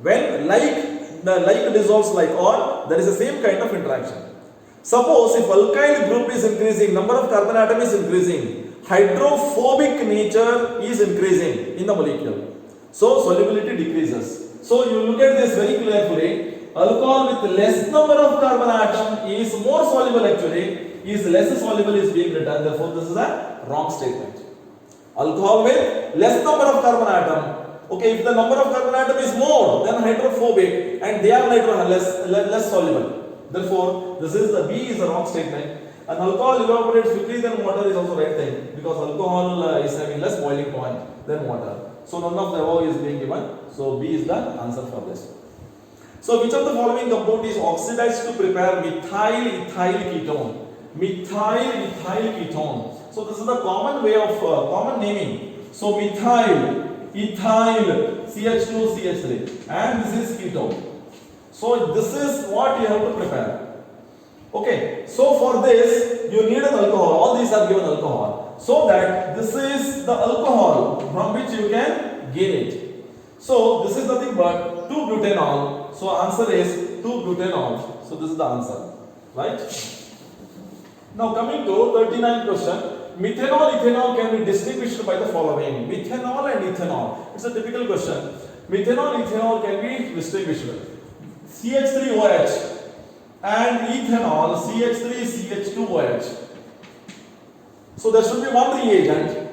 S1: when like dissolves like, or there is the same kind of interaction. Suppose if alkyl group is increasing, number of carbon atom is increasing, hydrophobic nature is increasing in the molecule. So solubility decreases. So you look at this very carefully. Alcohol with less number of carbon atom is more soluble actually, is less soluble is being written. Therefore, this is a wrong statement. Alcohol with less number of carbon atom. Okay, if the number of carbon atom is more, then hydrophobic and they are less soluble. Therefore, this is the B is the wrong statement. And alcohol evaporates quickly than water is also right thing because alcohol is having less boiling point than water. So none of the above is being given. So B is the answer for this. So which of the following compound is oxidized to prepare methyl-ethyl ketone? Methyl-ethyl ketone. So this is the common way of common naming. So methyl, ethyl, CH2, CH3, and this is ketone. So this is what you have to prepare. Okay. So for this you need an alcohol. All these are given alcohol. So that this is the alcohol from which you can gain it. So this is nothing but 2-butanol. So answer is 2-butanol. So this is the answer, right? Now coming to 39th question. Methanol, ethanol can be distinguished by the following. Methanol and ethanol. It's a typical question. Methanol, ethanol can be distinguished. CH3OH. and ethanol CH3CH2OH. So there should be one reagent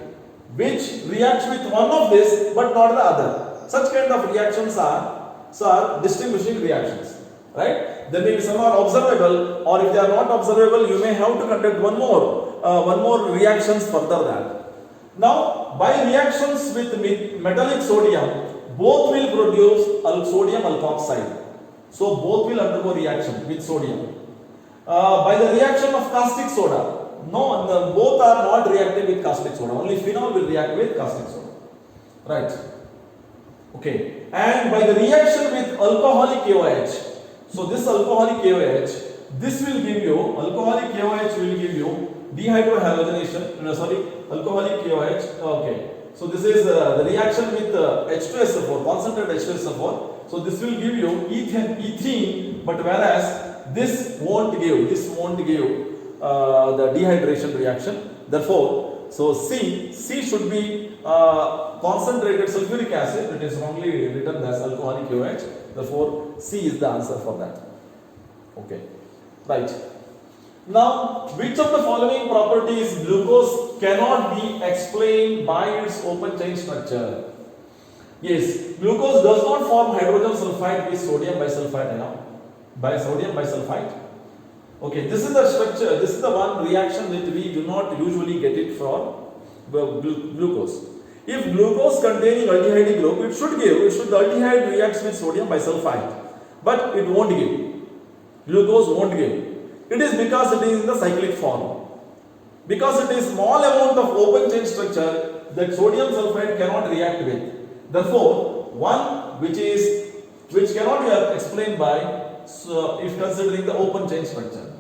S1: which reacts with one of this but not the other. Such kind of reactions are distinguishing reactions, right? Then maybe some are observable, or if they are not observable, you may have to conduct one more reactions further that. Now, by reactions with metallic sodium, both will produce sodium alkoxide. So both will undergo reaction with sodium. By the reaction of caustic soda, both are not reacting with caustic soda. Only phenol will react with caustic soda. Right. Okay. And by the reaction with alcoholic KOH, so this alcoholic KOH, this will give you, alcoholic KOH will give you dehydrohalogenation, alcoholic KOH, okay. So this is the reaction with H2SO4, concentrated H2SO4. So this will give you ethene, but whereas this won't give the dehydration reaction. Therefore, so C should be concentrated sulfuric acid. It is wrongly written as alcoholic KOH. Therefore, C is the answer for that. Okay, right. Now, which of the following properties glucose cannot be explained by its open chain structure? Yes, glucose does not form hydrogen sulfide with sodium bisulfite ion. By sodium bisulfite. Okay, this is the structure, this is the one reaction that we do not usually get it from glucose. If glucose containing aldehyde group, the aldehyde reacts with sodium bisulfite, but it won't give. Glucose won't give. It is because it is in the cyclic form. Because it is small amount of open chain structure that sodium sulfide cannot react with. Therefore, one which cannot be explained by, if considering the open chain structure.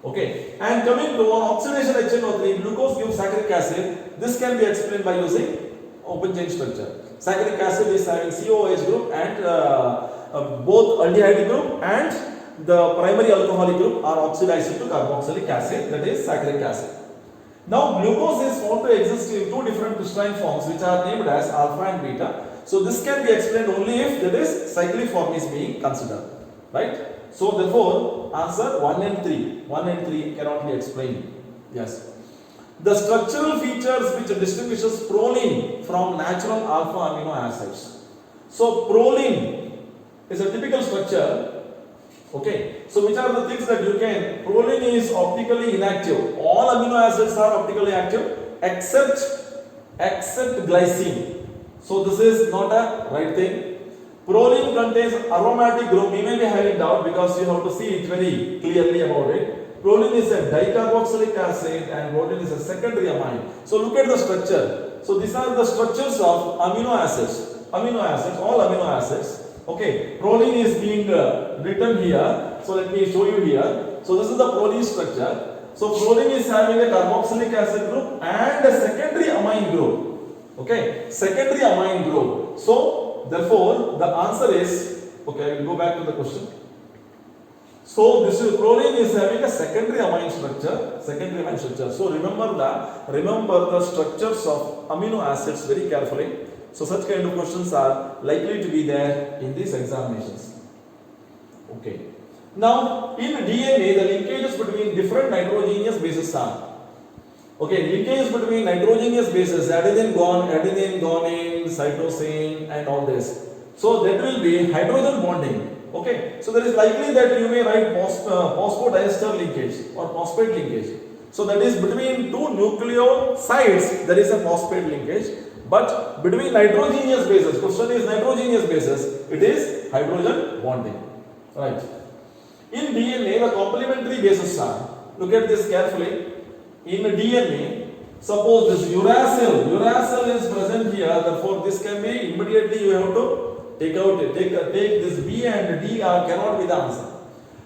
S1: Okay, and coming to on oxidation HNO3, glucose gives saccharic acid. This can be explained by using open chain structure. Saccharic acid is having COOH group and both aldehyde group and the primary alcoholic group are oxidized to carboxylic acid, that is saccharic acid. Now, glucose is found to exist in two different crystalline forms which are named as alpha and beta. So, this can be explained only if that is cyclic form is being considered, right? So, therefore, answer 1 and 3 cannot be explained. Yes. The structural features which distinguishes proline from natural alpha amino acids. So, proline is a typical structure. Okay, so which are the things that you can? Proline is optically inactive. All amino acids are optically active except glycine. So this is not a right thing. Proline contains aromatic group. You may be having doubt because you have to see it very clearly about it. Proline is a dicarboxylic acid and proline is a secondary amine. So look at the structure. So these are the structures of amino acids. All amino acids. Okay, proline is being written here. So let me show you here. So this is the proline structure. So proline is having a carboxylic acid group and a secondary amine group. Okay, secondary amine group. So therefore the answer is, okay, I will go back to the question. So this is proline is having a secondary amine structure. So remember the structures of amino acids very carefully. So such kind of questions are likely to be there in these examinations. Okay. Now in DNA, the linkages between different nitrogenous bases are. Okay, linkages between nitrogenous bases, adenine, guanine, cytosine, and all this. So that will be hydrogen bonding. Okay, so there is likely that you may write phosphodiester linkage or phosphate linkage. So that is between two nucleosides there is a phosphate linkage. But between nitrogenous bases, question is nitrogenous bases, it is hydrogen bonding. Right. In DNA, the complementary bases are, look at this carefully. In DNA, suppose this uracil is present here, therefore this can be immediately you have to take this B and D cannot be the answer.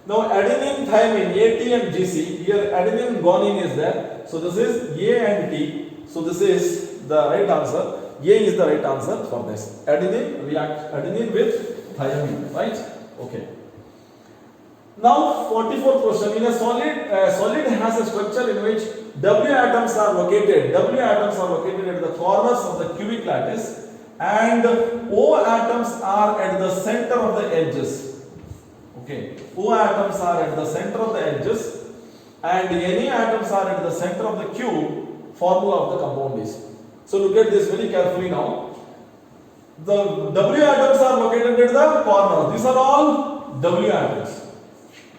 S1: Now adenine, thymine, AT and GC, here adenine, guanine is there. So this is A and T. So this is the right answer. A is the right answer for this. Adenine with thymine, right? Okay. Now 44th question. In a solid has a structure in which W atoms are located. W atoms are located at the corners of the cubic lattice and O atoms are at the center of the edges. Okay, O atoms are at the center of the edges and Na atoms are at the center of the cube. Formula of the compound is. So look at this very carefully now. The W atoms are located at the corner. These are all W atoms.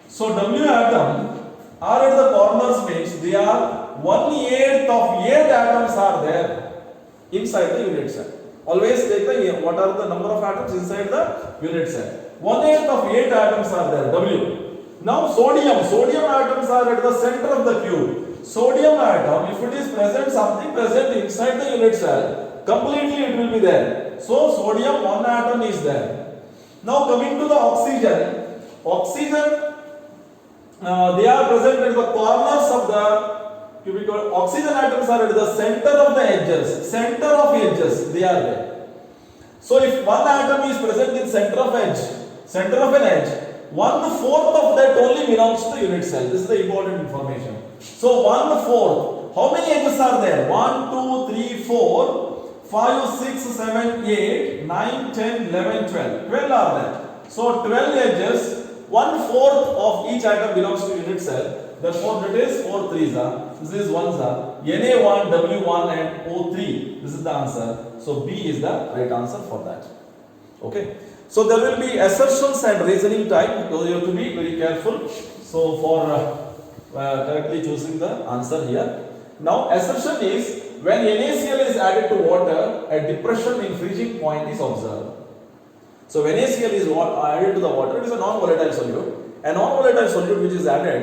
S1: So W atom are at the corners means they are 1/8 of 8 atoms are there inside the unit cell. Always take the what are the number of atoms inside the unit cell. 1/8 of 8 atoms are there. W. Now sodium atoms are at the center of the cube. Sodium atom, if it is present, something present inside the unit cell, completely it will be there. So sodium one atom is there. Now coming to the oxygen, they are present at the corners of the cubicle. Oxygen atoms are at the center of the edges. Center of edges, they are there. So if one atom is present in center of an edge, 1/4 of that only belongs to the unit cell. This is the important information. So 1/4. How many edges are there? 1, 2, 3, 4, 5, 6, 7, 8, 9, 10, 11, 12. 12 are there. So 12 edges. 1/4 of each atom belongs to unit cell. Therefore, that is 4 3s are. This is 1s are. Na1, W1, and O3. This is the answer. So B is the right answer for that. Okay. So there will be assertions and reasoning time. So you have to be very careful. So for correctly choosing the answer here. Now assertion is when NaCl is added to water, a depression in freezing point is observed. So when NaCl is added to the water, it is a non-volatile solute. A non-volatile solute which is added,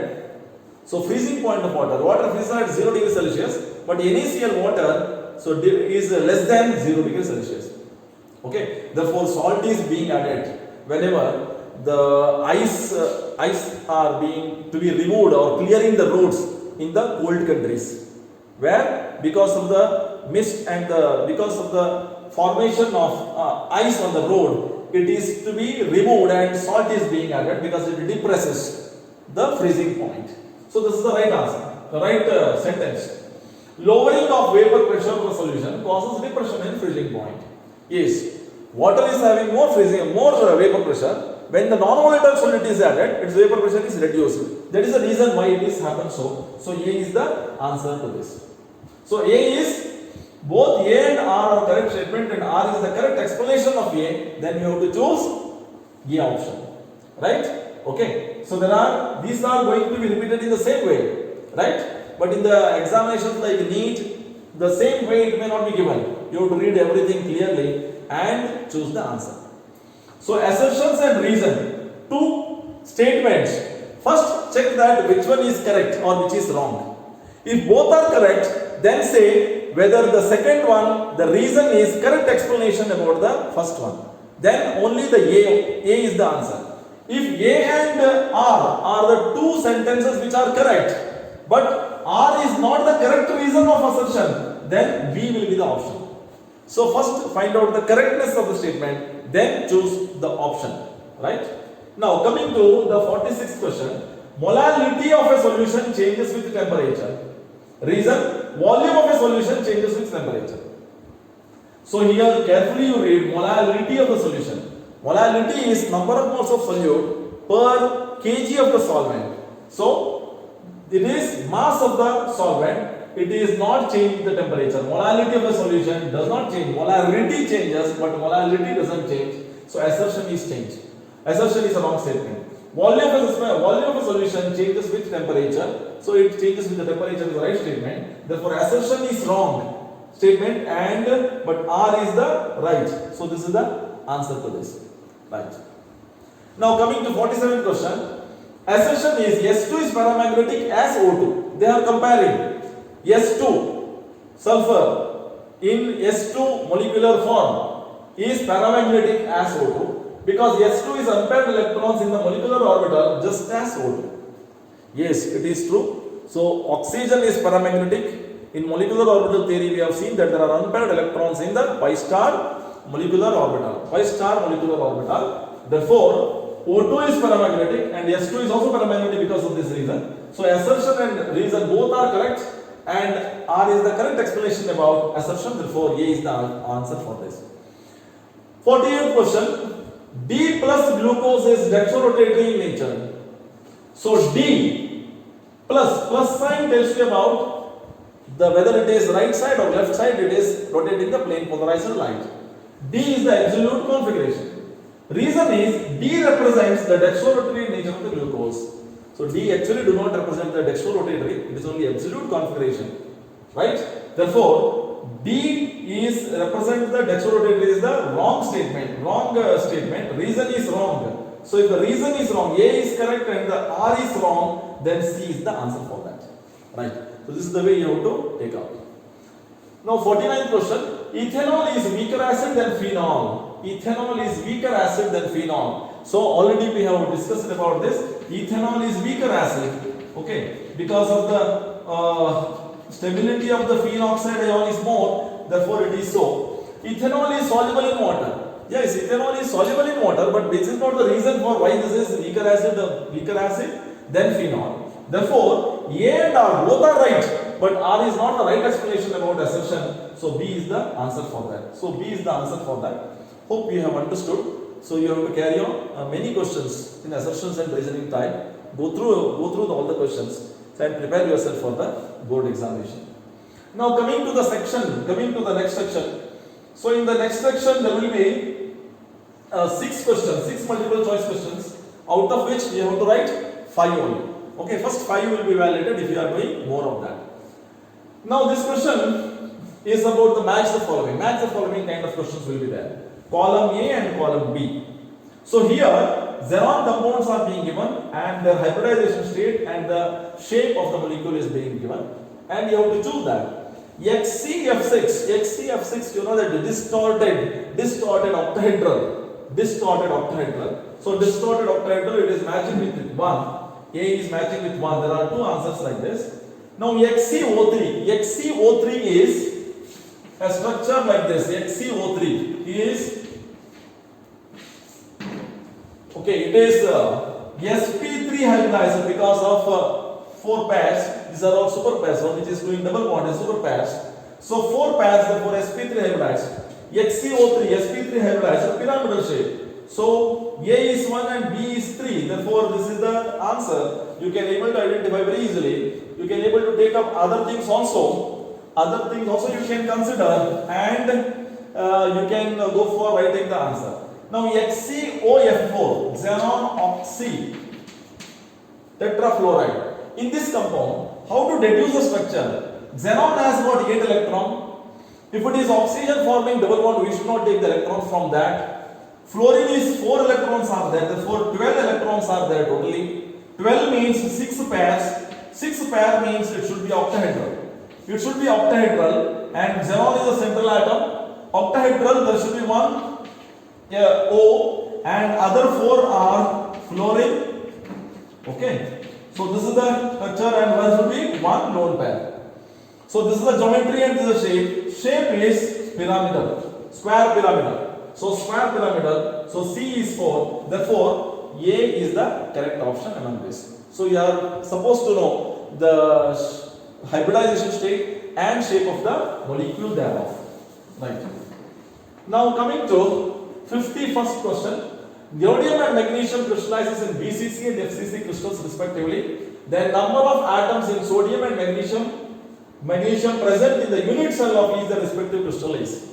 S1: so freezing point of water freezes at 0 degrees Celsius, but NaCl water so is less than 0 degrees Celsius. Okay, therefore salt is being added whenever the ice are being to be removed or clearing the roads in the cold countries, where because of the mist and because of the formation of ice on the road, it is to be removed and salt is being added because it depresses the freezing point. So this is the right answer, the right sentence. Lowering of vapor pressure of the solution causes depression in freezing point. Yes, water is having more vapor pressure. When the non-volatile solute is added, its vapor pressure is reduced. That is the reason why it is happened so. So A is the answer to this. So A is both A and R are correct statement and R is the correct explanation of A. Then you have to choose A option. Right? Okay. So these are going to be repeated in the same way. Right? But in the examinations like NEET, the same way it may not be given. You have to read everything clearly and choose the answer. So assertions and reason. Two statements. First check that which one is correct or which is wrong. If both are correct, then say whether the second one, the reason is correct explanation about the first one. Then only the A is the answer. If A and R are the two sentences which are correct, but R is not the correct reason of assertion, then B will be the option. So first find out the correctness of the statement, then choose the option. Right? Now coming to the 46th question. Molality of a solution changes with temperature. Reason, volume of a solution changes with temperature. So here carefully you read molality of the solution. Molality is number of moles of solute per kg of the solvent. So it is mass of the solvent. It is not changed the temperature. Molality of the solution does not change. Molarity changes, but molality doesn't change. So assertion is changed. Assertion is a wrong statement. Volume of a solution changes with temperature. So it changes with the temperature is the right statement. Therefore assertion is wrong statement but R is the right. So this is the answer to this. Right. Now coming to 47th question. Assertion is S2 is paramagnetic as O2. They are comparing S2 sulfur in S2 molecular form is paramagnetic as O2 because S2 is unpaired electrons in the molecular orbital just as O2. Yes, it is true. So oxygen is paramagnetic. In molecular orbital theory we have seen that there are unpaired electrons in the pi star molecular orbital. Therefore O2 is paramagnetic and S2 is also paramagnetic because of this reason. So assertion and reason both are correct. And R is the correct explanation about assertion, therefore A is the answer for this. 48th question. D plus glucose is dextrorotatory in nature. So D plus sign tells you about whether it is right side or left side, it is rotating the plane polarized light. D is the absolute configuration. Reason is D represents the dextrorotatory nature of the glucose. So D actually do not represent the dextrorotatory, it is only absolute configuration. Right? Therefore, D is represents the dextrorotatory is the wrong statement. Reason is wrong. So if the reason is wrong, A is correct and the R is wrong, then C is the answer for that. Right? So this is the way you have to take out. Now 49th question. Ethanol is weaker acid than phenol. Ethanol is weaker acid than phenol. So already we have discussed about this. Ethanol is weaker acid. Okay. Because of the stability of the phenoxide ion is more, therefore it is so. Ethanol is soluble in water. Yes, ethanol is soluble in water, but this is not the reason for why this is weaker acid than phenol. Therefore, A and R both are right, but R is not the right explanation about assertion. So B is the answer for that. So B is the answer for that. Hope you have understood. So you have to carry on many questions in assertions and reasoning type. Go through all the questions and prepare yourself for the board examination. Now coming to the next section. So in the next section there will be 6 questions, 6 multiple choice questions, out of which we have to write 5 only. Okay, first 5 will be validated if you are doing more of that. Now this question is about the match the following. Match the following kind of questions will be there. Column A and column B. So here xenon compounds are being given and their hybridization state and the shape of the molecule is being given, and you have to choose that. XCF6, you know that distorted octahedral. So distorted octahedral, it is matching with 1. A is matching with 1. There are 2 answers like this. Now XCO3 is a structure like this. XCO3 is it is sp3 hybridized because of 4 pairs. These are all super pairs. One which is doing double bond is super pairs. So 4 pairs, therefore sp3 hybridized. XCO3 sp3 hybridized pyramidal shape. So A is 1 and B is 3. Therefore this is the answer. You can able to identify very easily. You can able to take up other things also you can consider, and you can go for writing the answer. Now XCOF4, xenon oxy tetrafluoride. In this compound, how to deduce the structure? Xenon has got 8 electrons. If it is oxygen forming double bond, we should not take the electrons from that. Fluorine is 4 electrons are there, therefore 12 electrons are there totally. 12 means 6 pairs. 6 pair means it should be octahedral. It should be octahedral, and xenon is a central atom. Octahedral, there should be 1 O and other 4 are fluorine. Okay. So this is the structure and there should be 1 lone pair. So this is the geometry and this is the shape. Shape is pyramidal, square pyramidal. So square pyramidal. So C is 4. Therefore A is the correct option among this. So you are supposed to know the hybridization state and shape of the molecule thereof. Right. Now coming to 51st question. Rhodium and magnesium crystallizes in BCC and FCC crystals respectively. The number of atoms in sodium and magnesium present in the unit cell of each the respective crystal is.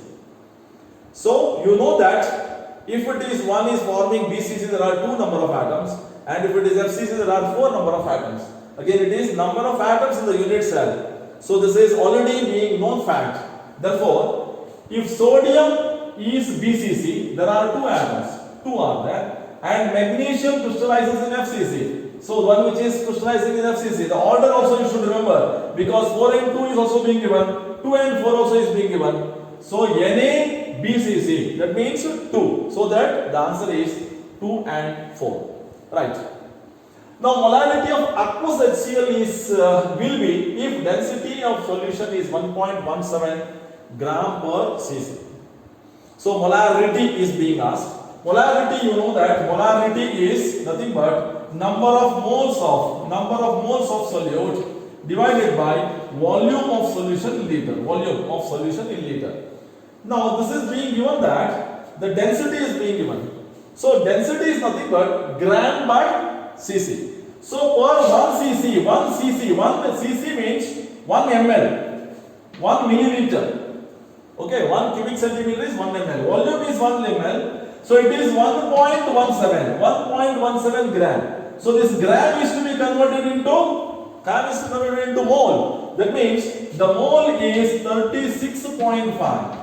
S1: So you know that if it is one is forming BCC, there are 2 number of atoms, and if it is FCC, there are 4 number of atoms. Again, it is number of atoms in the unit cell. So this is already being known fact. Therefore, if sodium is BCC, there are 2 atoms. 2 are there, and magnesium crystallizes in FCC. So one which is crystallizing in FCC, the order also you should remember, because 4 and 2 is also being given, 2 and 4 also is being given. So Na BCC, that means 2. So that the answer is 2 and 4. Right. Now molarity of aqueous HCl is will be if density of solution is 1.17 gram per cc. So molarity is being asked. Molarity, you know that molarity is nothing but number of moles of solute divided by volume of solution in liter. Volume of solution in liter. Now this is being given that the density is being given. So density is nothing but gram by cc. So per 1 cc means 1 ml, 1 milliliter. Okay, 1 cubic centimeter is 1 ml. Volume is 1 ml. So it is 1.17 gram. So this gram is to be converted into mole. That means the mole is 36.5.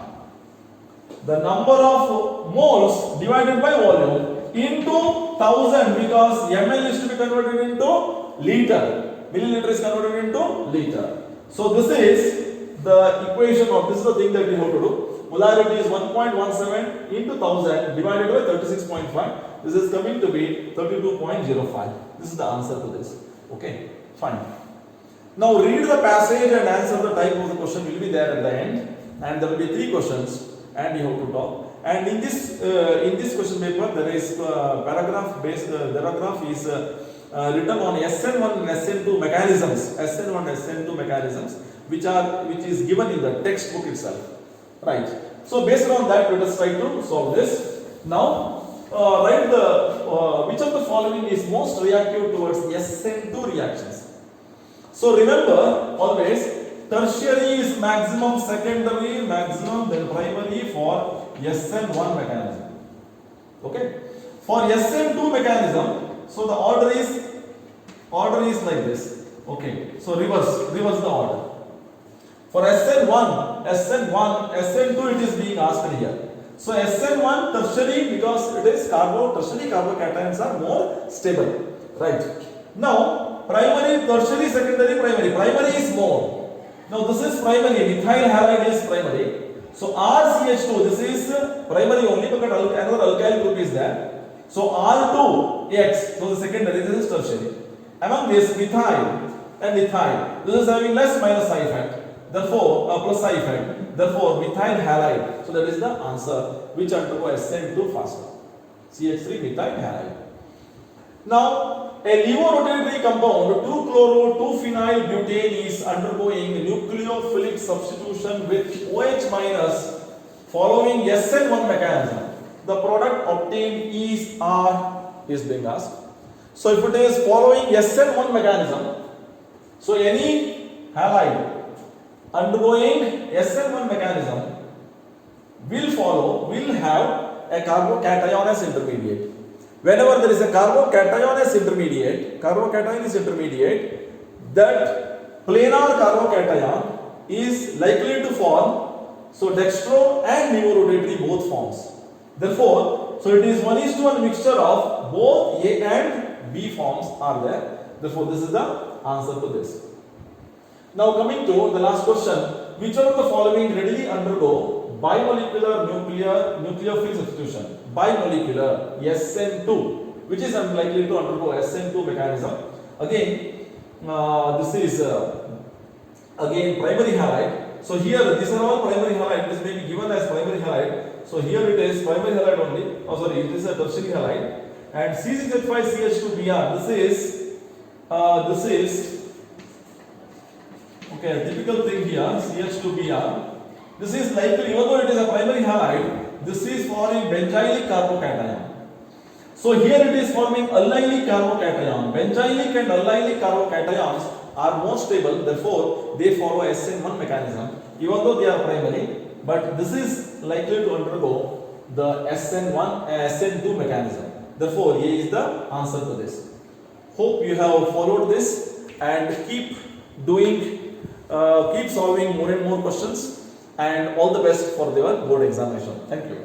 S1: The number of moles divided by volume into 1000, because ml is to be converted into liter. Milliliter is converted into liter. So this is the equation of, this is the thing that we have to do. Molarity is 1.17 into 1000 divided by 36.5. This is coming to be 32.05. This is the answer to this. Okay, fine. Now read the passage and answer the type of the question will be there at the end, and there will be 3 questions and you have to talk. And in this question paper there is paragraph based paragraph is written on SN1 and SN2 mechanisms, SN1 and SN2 mechanisms which is given in the textbook itself, right? So based on that let us try to solve this. Now write the which of the following is most reactive towards SN2 reactions. So remember always, tertiary is maximum, secondary maximum, then primary for SN1 mechanism. Okay? For SN2 mechanism, so the order is like this. Okay? So reverse the order. For SN1, SN2 it is being asked here. So SN1 tertiary, because it is tertiary carbocations are more stable. Right? Now primary, tertiary, secondary, primary. Primary is more. Now this is primary, methyl halide is primary. So RCH2, this is primary only because another alkyl group is there. So R2X, so the secondary, this is tertiary. Among this, methyl and methyl, this is having less minus side effect. Therefore, plus side effect. Therefore, methyl halide. So that is the answer which undergo SN2 faster. CH3 methyl halide. Now, a levorotatory compound 2-chloro-2-phenyl butane is undergoing nucleophilic substitution with OH minus following SN1 mechanism. The product obtained is R is being asked. So if it is following SN1 mechanism, so any halide undergoing SN1 mechanism will have a carbocation as intermediate. Whenever there is a carbocation is intermediate, that planar carbocation is likely to form, so dextro and levorotatory both forms. Therefore, so it is 1:1 mixture of both A and B forms are there. Therefore, this is the answer to this. Now coming to the last question, which one of the following readily undergo bimolecular nucleophile substitution? Bimolecular SN2, which is unlikely to undergo SN2 mechanism. Again, this is again primary halide. So here these are all primary halide. This may be given as primary halide. So here it is primary halide only. Oh sorry, it is a tertiary halide. And C6H5CH2Br. This is okay. A typical thing here, CH2Br. This is likely, even though it is a primary halide, this is forming benzylic carbocation. So here it is forming allylic carbocation. Benzylic and allylic carbocations are more stable, therefore they follow SN1 mechanism, even though they are primary. But this is likely to undergo the SN2 mechanism. Therefore, A is the answer to this. Hope you have followed this and keep solving more and more questions. And all the best for your board examination. Thank you.